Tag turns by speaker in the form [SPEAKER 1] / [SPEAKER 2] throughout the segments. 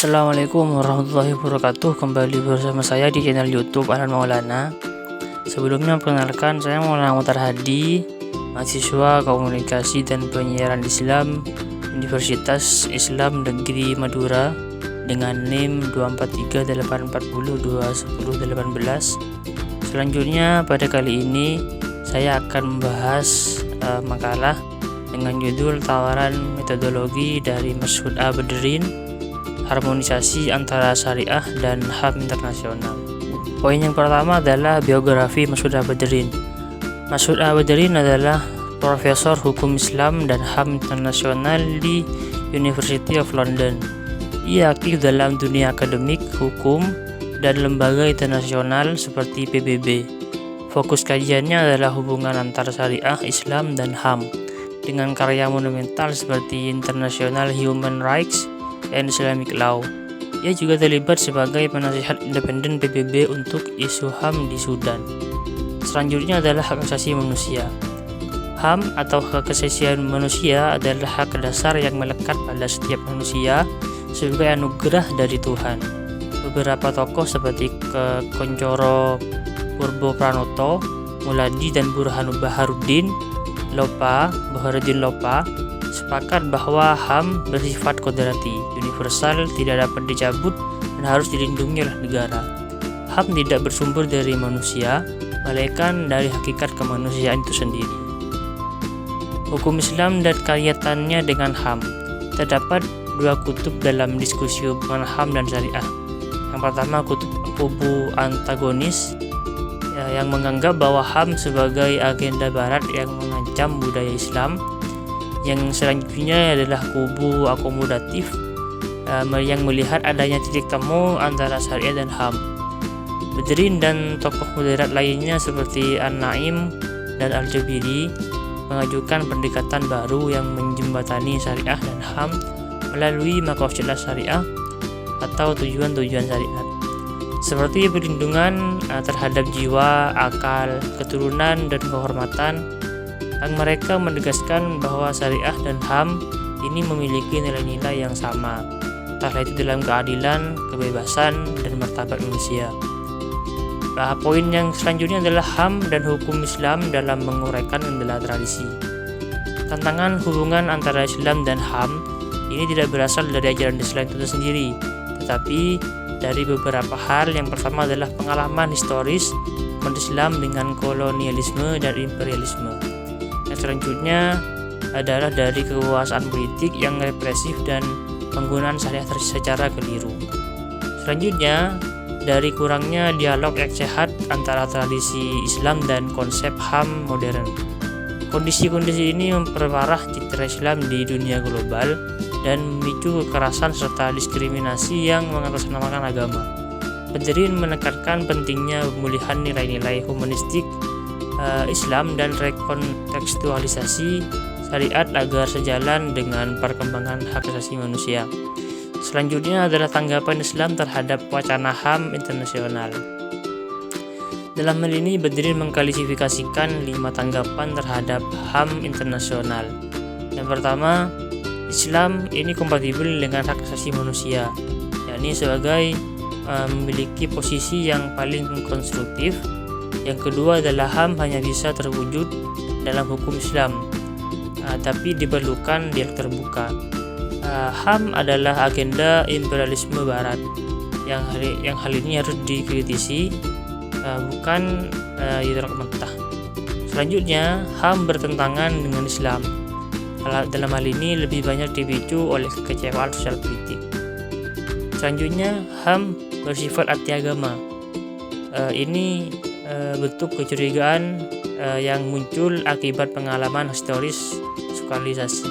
[SPEAKER 1] Assalamualaikum warahmatullahi wabarakatuh. Kembali bersama saya di channel YouTube Anand Maulana. Sebelumnya perkenalkan, saya Maulana Muhtar Hadi, mahasiswa Komunikasi dan Penyiaran Islam Universitas Islam Negeri Madura dengan NIM 2438402118. Selanjutnya pada kali ini saya akan membahas makalah dengan judul Tawaran Metodologi dari Mas'ud A-Badrin, harmonisasi antara syariah dan HAM internasional. Poin yang pertama adalah biografi Mas'ud A-Badrin. Mas'ud A-Badrin adalah Profesor Hukum Islam dan HAM internasional di University of London. Ia aktif dalam dunia akademik, hukum, dan lembaga internasional seperti PBB. Fokus kajiannya adalah hubungan antara syariah, Islam, dan HAM dengan karya monumental seperti International Human Rights and Islamic Law. Ia juga terlibat sebagai penasihat independen PBB untuk isu HAM di Sudan. Selanjutnya adalah hak asasi manusia. HAM atau hak asasi manusia adalah hak dasar yang melekat pada setiap manusia sebagai anugerah dari Tuhan. Beberapa tokoh seperti Kuncoro Purbo Pranoto, Muladi dan Baharudin Lopa sepakat bahwa HAM bersifat kodrati, universal, tidak dapat dicabut, dan harus dilindungi oleh negara. HAM tidak bersumber dari manusia, melainkan dari hakikat kemanusiaan itu sendiri. Hukum Islam dan kaitannya dengan HAM. Terdapat dua kutub dalam diskusi hubungan HAM dan syariah. Yang pertama, kubu antagonis yang menganggap bahwa HAM sebagai agenda barat yang mengancam budaya Islam. Yang selanjutnya adalah kubu akomodatif yang melihat adanya titik temu antara syariah dan HAM. Badrin dan tokoh moderat lainnya seperti An-Naim dan Al-Jabiri mengajukan pendekatan baru yang menjembatani syariah dan HAM melalui maqasid syariah atau tujuan-tujuan syariat, seperti perlindungan terhadap jiwa, akal, keturunan, dan kehormatan. Dan mereka menegaskan bahwa syariah dan HAM ini memiliki nilai-nilai yang sama, entahlah itu dalam keadilan, kebebasan, dan martabat manusia. Poin yang selanjutnya adalah HAM dan hukum Islam dalam menguraikan kendala tradisi. Tantangan hubungan antara Islam dan HAM ini tidak berasal dari ajaran Islam itu sendiri, tetapi dari beberapa hal. Yang pertama adalah pengalaman historis umat Islam dengan kolonialisme dan imperialisme. Yang selanjutnya adalah dari kekuasaan politik yang represif dan penggunaan syariah secara keliru. Selanjutnya, dari kurangnya dialog yang sehat antara tradisi Islam dan konsep HAM modern. Kondisi-kondisi ini memperparah citra Islam di dunia global dan memicu kekerasan serta diskriminasi yang mengatasnamakan agama. Badrin menekankan pentingnya pemulihan nilai-nilai humanistik Islam dan rekontekstualisasi syariat agar sejalan dengan perkembangan hak asasi manusia. Selanjutnya adalah tanggapan Islam terhadap wacana HAM internasional. Dalam hal ini, Badrin mengklasifikasikan 5 tanggapan terhadap HAM internasional. Yang pertama, Islam ini kompatibel dengan hak asasi manusia, yakni sebagai memiliki posisi yang paling konstruktif. Yang kedua adalah HAM hanya bisa terwujud dalam hukum Islam, tapi diperlukan dialog terbuka. HAM adalah agenda imperialisme Barat yang hal ini harus dikritisi, bukan ditolak mentah. Selanjutnya, HAM bertentangan dengan Islam. Dalam hal ini lebih banyak dipicu oleh kekecewaan sosial politik. Selanjutnya, HAM bersifat anti-agama. Ini bentuk kecurigaan yang muncul akibat pengalaman historis sekularisasi.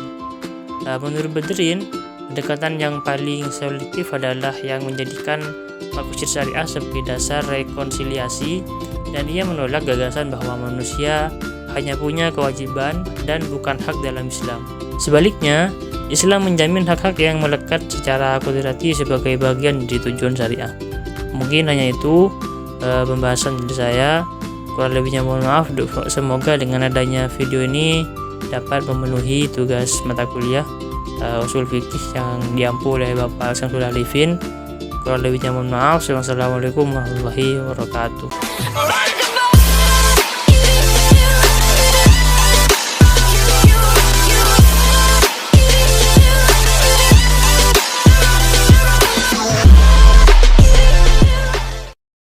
[SPEAKER 1] Menurut Badrin, pendekatan yang paling solutif adalah yang menjadikan maqasid syariah sebagai dasar rekonsiliasi, dan ia menolak gagasan bahwa manusia hanya punya kewajiban dan bukan hak dalam Islam. Sebaliknya, Islam menjamin hak-hak yang melekat secara kodrati sebagai bagian dari tujuan syariah. Mungkin hanya itu pembahasan dari saya. Kurang lebihnya mohon maaf. Semoga dengan adanya video ini dapat memenuhi tugas mata kuliah. usul fikih yang diampu oleh Bapak Samsul Arifin. Kurang lebihnya mohon maaf. Wassalamualaikum warahmatullahi wabarakatuh.